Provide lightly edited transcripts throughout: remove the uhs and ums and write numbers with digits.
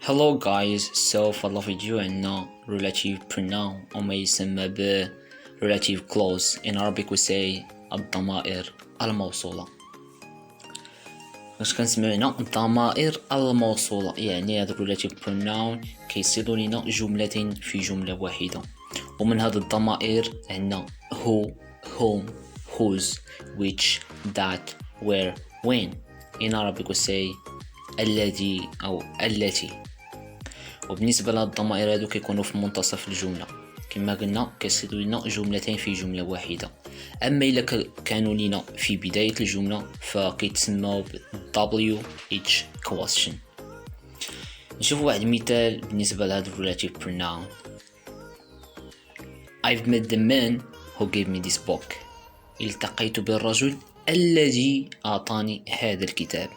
Hello guys, so في الفيديو عندنا relative pronoun وما يسمى ب relative clause. In Arabic we say الضمائر الموصولة. واش كنسمعو هنا الضمائر الموصولة، يعني هاد relative pronoun كيصيدو لينا جملتين في جملة واحدة، ومن هاد الضمائر عندنا who, whom, whose, which, that, where, when. In Arabic we say الذي أو التي. وبالنسبه لهاد الضمائر هادو كيكونوا في منتصف الجمله، كما قلنا كيصيدوا لنا جملتين في جمله واحده. اما الا كانوا لينا في بدايه الجمله فكيتسموا ب WH question. نشوفوا واحد المثال بالنسبه لهاد relative pronoun. I've met the man who gave me this book. التقيت بالرجل الذي اعطاني هذا الكتاب.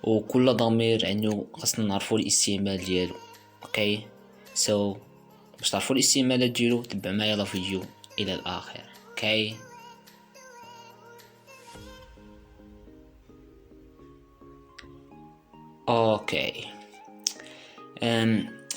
وكل ضمير عنده خاصنا نعرفوا الاستعمال ديالو. اوكي سو باش تعرفوا الاستعمالات ديالو تبع معايا الفيديو الى الاخر. اوكي اوكي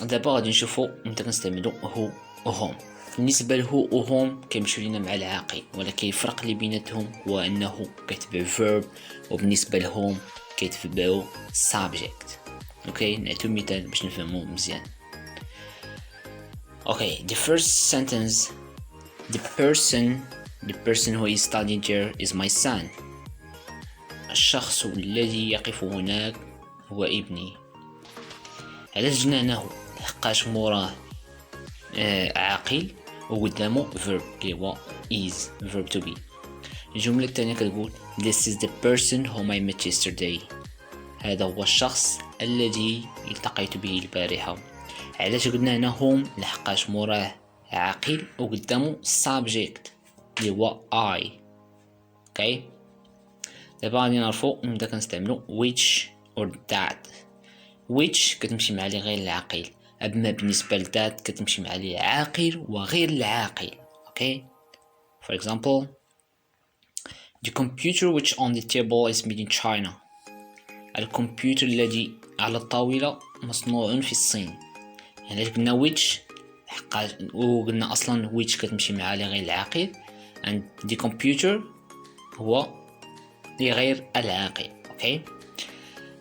دابا غادي نشوفوا متى كنستعملوا هو وهم. بالنسبه لهو وهم كيمشيو لينا مع العاقل، ولكن الفرق اللي بيناتهم هو انه كيتبع verb، وبالنسبه لهم كيتبعوا subject. اوكي نعطيو مثال باش نفهمو مزيان. اوكي the first sentence, the person who is standing there is my son. الشخص الذي يقف هناك هو ابني. علاش جبنا هنا هو؟ لحقاش موراه عاقل وقدامه verb اللي هو is verb to be. الجملة الثانية كتقول this is the person whom I met yesterday. هذا هو الشخص الذي التقيت به البارحة. علاش قلنا هنا هم؟ لحقاش موراه عاقل وقدامه subject اللي هو I. اوكي دابا غادي نعرفو نبدا كنستعملو which or that. which كتمشي مع لي غير العاقل، اما بالنسبه لذات كتمشي مع لي عاقل وغير العاقل. اوكي for example the computer which on the table is made in China. الكمبيوتر الذي على الطاولة مصنوع في الصين. يعني قلنا which حقاش وقلنا اصلا which كتمشي مع لي غير العاقل and the computer هو لغير العاقل. اوكي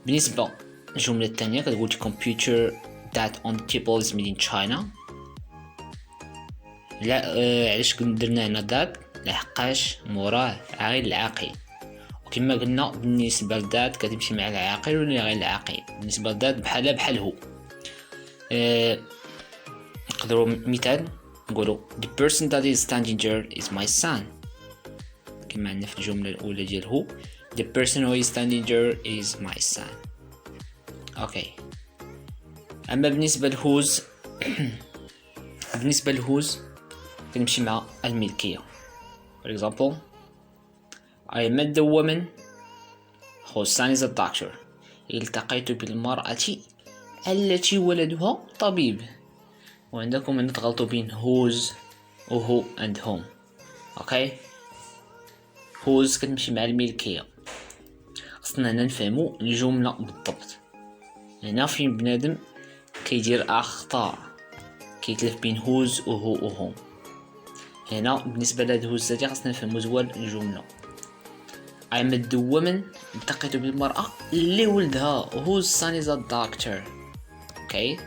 بالنسبة الجملة الثانية كتقول the computer that on the table is made in China. لا علاش درنا هنا that؟ لحقاش موراه غير العاقل، وكما قلنا بالنسبة لذات كتمشي مع العاقل ولا غير العاقل. بالنسبة لذات بحال هو. نقدروا مثال نقولوا the person that is standing there is my son. كما عندنا في الجملة الأولى ديال هو the person who is standing there is my son. اوكي اما بالنسبة لهوز بالنسبة لهوز كنمشي مع الملكية. for example I met the woman whose son is a doctor. التقيت بالمرأة التي ولدها طبيب. وعندكم هنا تغلطوا بين whose و who and whom. اوكي whose كتمشي مع الملكية. خصنا هنا نفهمو الجملة بالضبط. هنا فين بنادم كيدير اخطاء كيتلف بين whose و who و whom. هنا بالنسبة لهاد whose هادي خصنا نفهمو زوال الجملة. I met the woman التقيت بالمرأة اللي ولدها whose son is a doctor. اوكي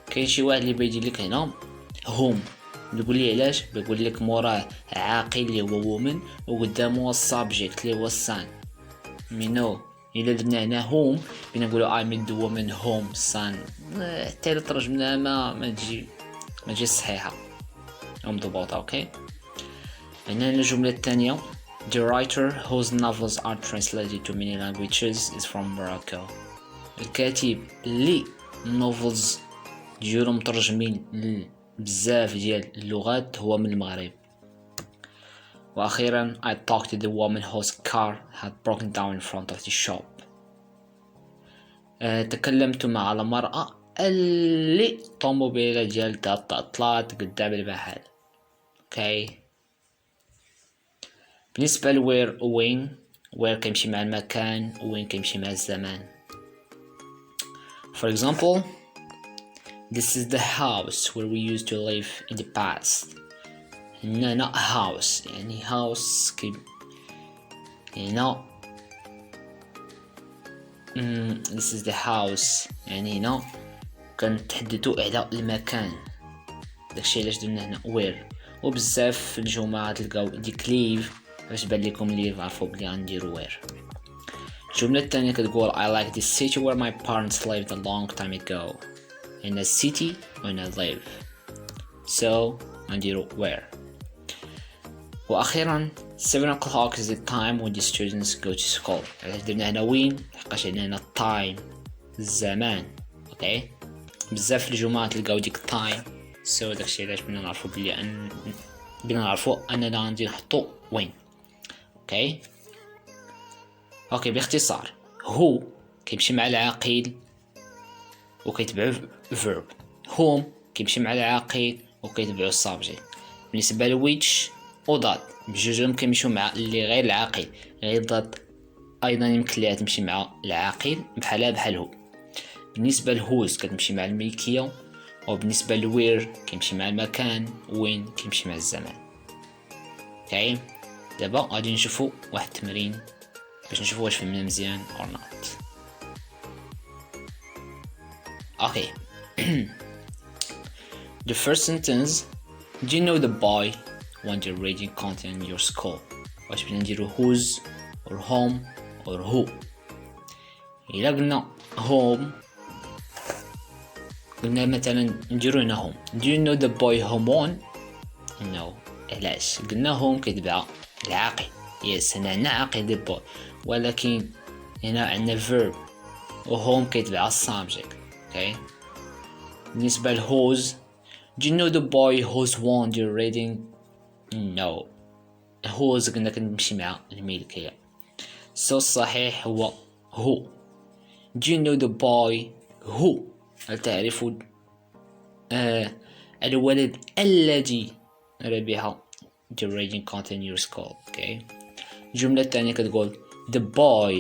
كاين شي واحد اللي بيدير لك هنا هم بيقول لي علاش؟ بيقول لك موراه عاقل اللي هو woman وقدامه السابجيكت اللي هو السان مينو. الا درنا هنا هم بينا نقولوا I met the woman whom son، حتى الا ترجمناها ما تجي صحيحه ومضبوطه. اوكي هنا الجمله الثانيه the writer whose novels are translated to many languages is from Morocco. الكاتب اللي novels ديالو مترجمين بزاف ديال اللغات هو من المغرب. واخيرا I talked to the woman whose car had broken down in front of the shop. تكلمت مع المرأة اللي الطوموبيلة ديالها تعطلات قدام المحل. اوكي بالنسبة لوير وين، وير كيمشي مع المكان وين كيمشي مع الزمان. For example, this is the house where we used to live in the past. هنا house يعني house هنا this is the house يعني هنا كنتحدثوا على المكان، داكشي علاش درنا هنا where. وبزاف في الجمعة تلقاو ديك ليف باش بان لكم ليف عرفوا بلي غنديرو where. الجملة الثانية كتقول I like this city where my parents lived a long time ago. in a city when I live, so غنديرو where. واخيرا 7 o'clock is the time when the students go to school. علاش درنا هنا وين؟ لحقاش عندنا هنا time الزمان. اوكي بزاف الجمعة تلقاو ديك time، so داكشي علاش بغينا نعرفو بغينا نعرفو اننا غادي نحطو وين. اوكي باختصار هو كيمشي مع العاقل وكيتبعو verb، home كيمشي مع العاقل وكيتبعو subject. بالنسبة لويتش و ضاد بجوجهم كيمشيو مع اللي غير العاقل، غير ضاد ايضا يمكن ليها تمشي مع العاقل بحال هو. بالنسبة لهوز كتمشي مع الملكية، وبالنسبة لوير كيمشي مع المكان، وين كيمشي مع الزمان. اوكي دابا غادي نشوفو واحد التمرين باش نشوفو واش فهمنا مزيان or not. Okay. The first sentence, do you know the boy when you're reading content in your school? واش بغينا نديرو whose or home or who. إلا قلنا home قلنا مثلا نديرو هنا home. Do you know the boy home on? No. علاش قلنا home كيتبع العاقل. yes هنا عندنا عاقل the boy، ولكن هنا عندنا verb و home كيتبع subject. okay. بالنسبة لهوز do you know the boy who's won your reading? no. who's قلنا كنمشي مع الملكية، so الصحيح هو who. do you know the boy who؟ هل تعرف الولد الذي ربح the reading content in your school. okay. الجملة الثانية كتقول the boy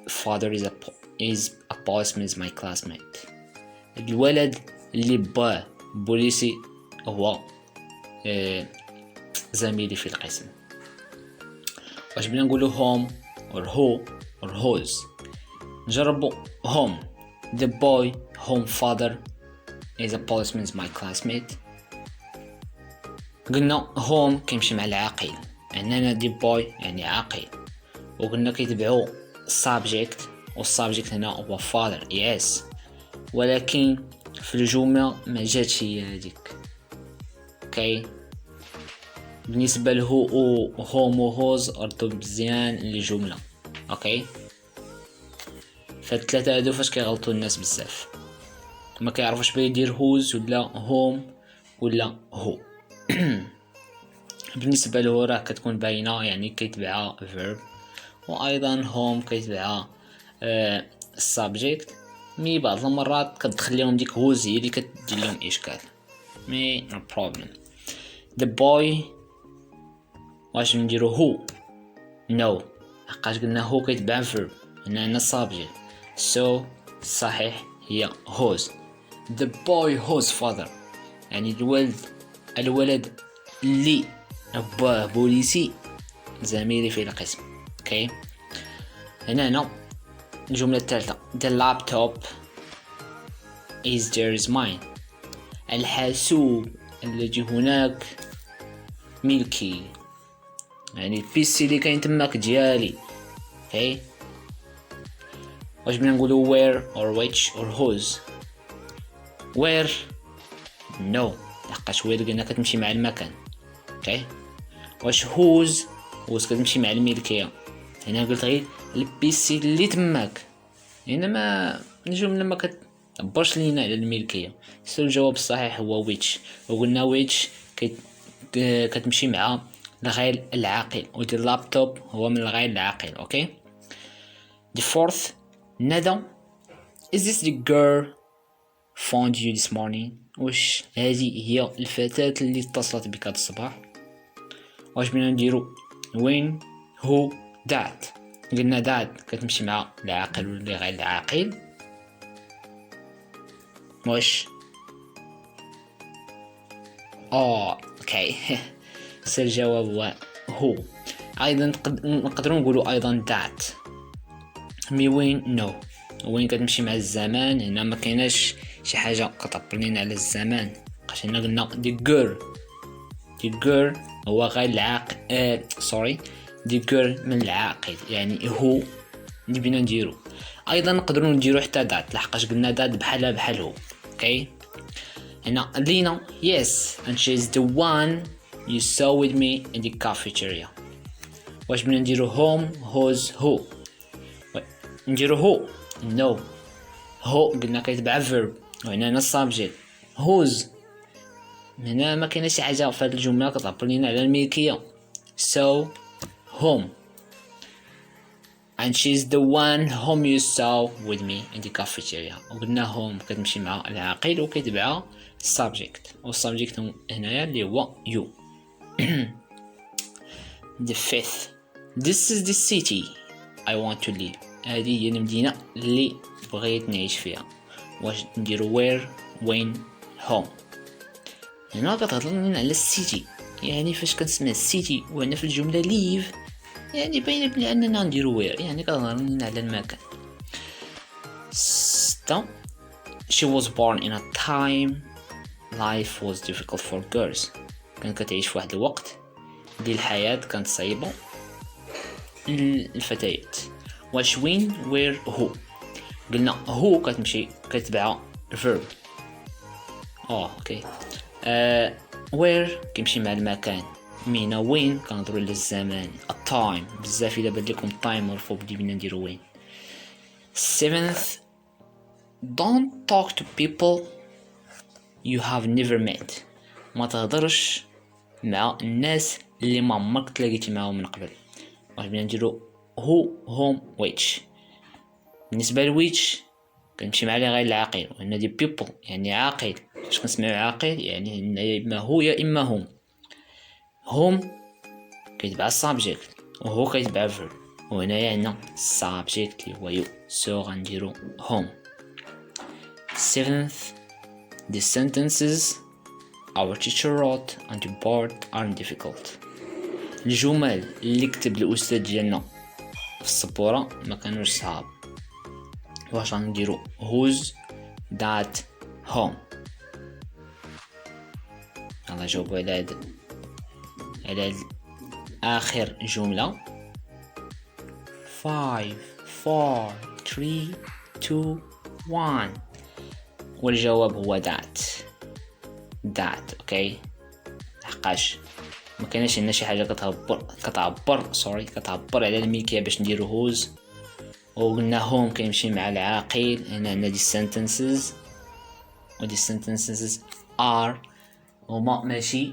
father is a policeman is my classmate. الولد اللي باه بوليسي هو زميلي في القسم. واش بغينا نقولو home or who or whose. نجربو home. the boy home father is a policeman is my classmate. قلنا home كيمشي مع العاقل، عندنا the boy يعني عاقل، وقلنا كيتبعو subject والسابجكت هنا هو father. yes ولكن في الجملة ما جاتش هي هذيك. اوكي بالنسبة لهو و هوم و هوز ردوا مزيان الجملة. اوكي فالثلاثة هادو فاش كيغلطوا الناس بزاف ما كيعرفوش بغا يدير هوز ولا هوم ولا هو. بالنسبة له راه كتكون باينة يعني كيتبعها verb، وايضا هوم كيتبعها السابجيكت. مي بعض المرات كتدخل لهم ديك هوز هي اللي كتدير لهم اشكال. مي no problem. the boy واش نديرو هو؟ no حقاش قلنا هو كيتبع verb، هنا عندنا subject، so صحيح هي whose. the boy whose father يعني الولد اللي أباه بوليسي زميلي في القسم. اوكي هنا الجملة الثالثة the laptop is there is mine. الحاسوب الذي هناك ملكي، يعني البيسي اللي كاين تماك ديالي. اوكي واش بغينا نقولو where or which or whose. where no لحقاش where قلنا كتمشي مع المكان. اوكي واش whose كتمشي مع الملكية. هنا قلت غير البيسي اللي تماك، هنا ما الجملة ما كتعبرش لينا على الملكية. الجواب الصحيح هو which، وقلنا which كتمشي مع الغير العاقل، ودي اللابتوب هو من الغير العاقل. اوكي the fourth ندى is this the girl found you this morning. واش هذه هي الفتاة اللي اتصلت بك هذا الصباح. واش بغينا نديرو when who that. قلنا داد كتمشي مع العاقل واللي غير العاقل. واش اوكي الجواب هو. ايضا نقدروا نقولوا ايضا that. مي وين نو وين كتمشي مع الزمان. هنا ما كايناش شي حاجه كتعبر لينا على الزمان، بقاش هنا قلنا دي girl هو غير العاقل دي girl من العاقل، يعني هو اللي بينا نديرو. ايضا نقدروا نديرو حتى that لحقاش قلنا that بحال هو. اوكي هنا لينا yes and she's the one you saw with me in the cafeteria. واش بدنا نديرو home who's who؟ نديرو هو no هو قلنا كيتبع verb وهنا subject who's. هنا ما كايناش شي حاجه في هذه الجمله كتعبر لينا على الملكيه. so home and she's the one whom you saw with me in the cafeteria. وقلنا home كتمشي مع العاقل وكيتبع subject والسبجكت هنايا اللي هو you. the fifth this is the city I want to live. هذه هي المدينة اللي بغيت نعيش فيها. واش نديرو where when home. هنا كتهضر لنا على السيتي، يعني فاش كنسمع السيتي وهنا في الجملة live يعني باينة بلي اننا نديرو where، يعني كتهضر لنا على المكان. ستة she was born in a time life was difficult for girls. كانت كتعيش في واحد الوقت اللي الحياة كانت صعيبة للفتيات. واش وين where هو. قلنا هو كتمشي كتبع verb اوكي. where كيمشي مع المكان. مينا وين كنهضروا على الزمان التايم. بزاف الا بان لكم تايم مرفوع بدي بينا نديرو وين. 7th don't talk to people you have never met. ما تهضرش مع الناس اللي ما عمرك تلاقيتي معاهم من قبل. واش بدنا نديرو who whom which. بالنسبه لويتش كنمشي مع غير العاقل وهنا دي people يعني عاقل. فاش كنسمعوا عاقل يعني يا اما هو يا اما هم. هم كيتبع subject وهو كيتبع verb وهنايا عندنا subject اللي هو you. so غنديرو home. 7th the sentences our teacher wrote on the board are difficult. الجمل اللي كتب الاستاذ ديالنا في السبوره ما كانوش صعاب. واش غنديرو who's that home. يلا جاوبوا على اخر جمله. 5 4 3 2 1 والجواب هو that اوكي. لحقاش ما كايناش هنا شي حاجه كتعبر على الملكيه باش نديرو هوز. وقلنا هوم كيمشي مع العاقل. هنا عندنا دي sentences ودي sentences are هما ماشي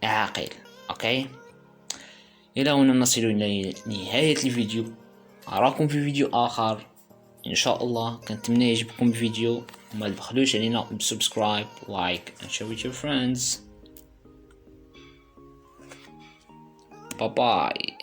عاقل. اوكي الى هنا نصل الى نهايه الفيديو. اراكم في فيديو اخر ان شاء الله. كنتمنى يعجبكم الفيديو وما تبخلوش علينا بسبسكرايب لايك and share with your friends. Bye bye.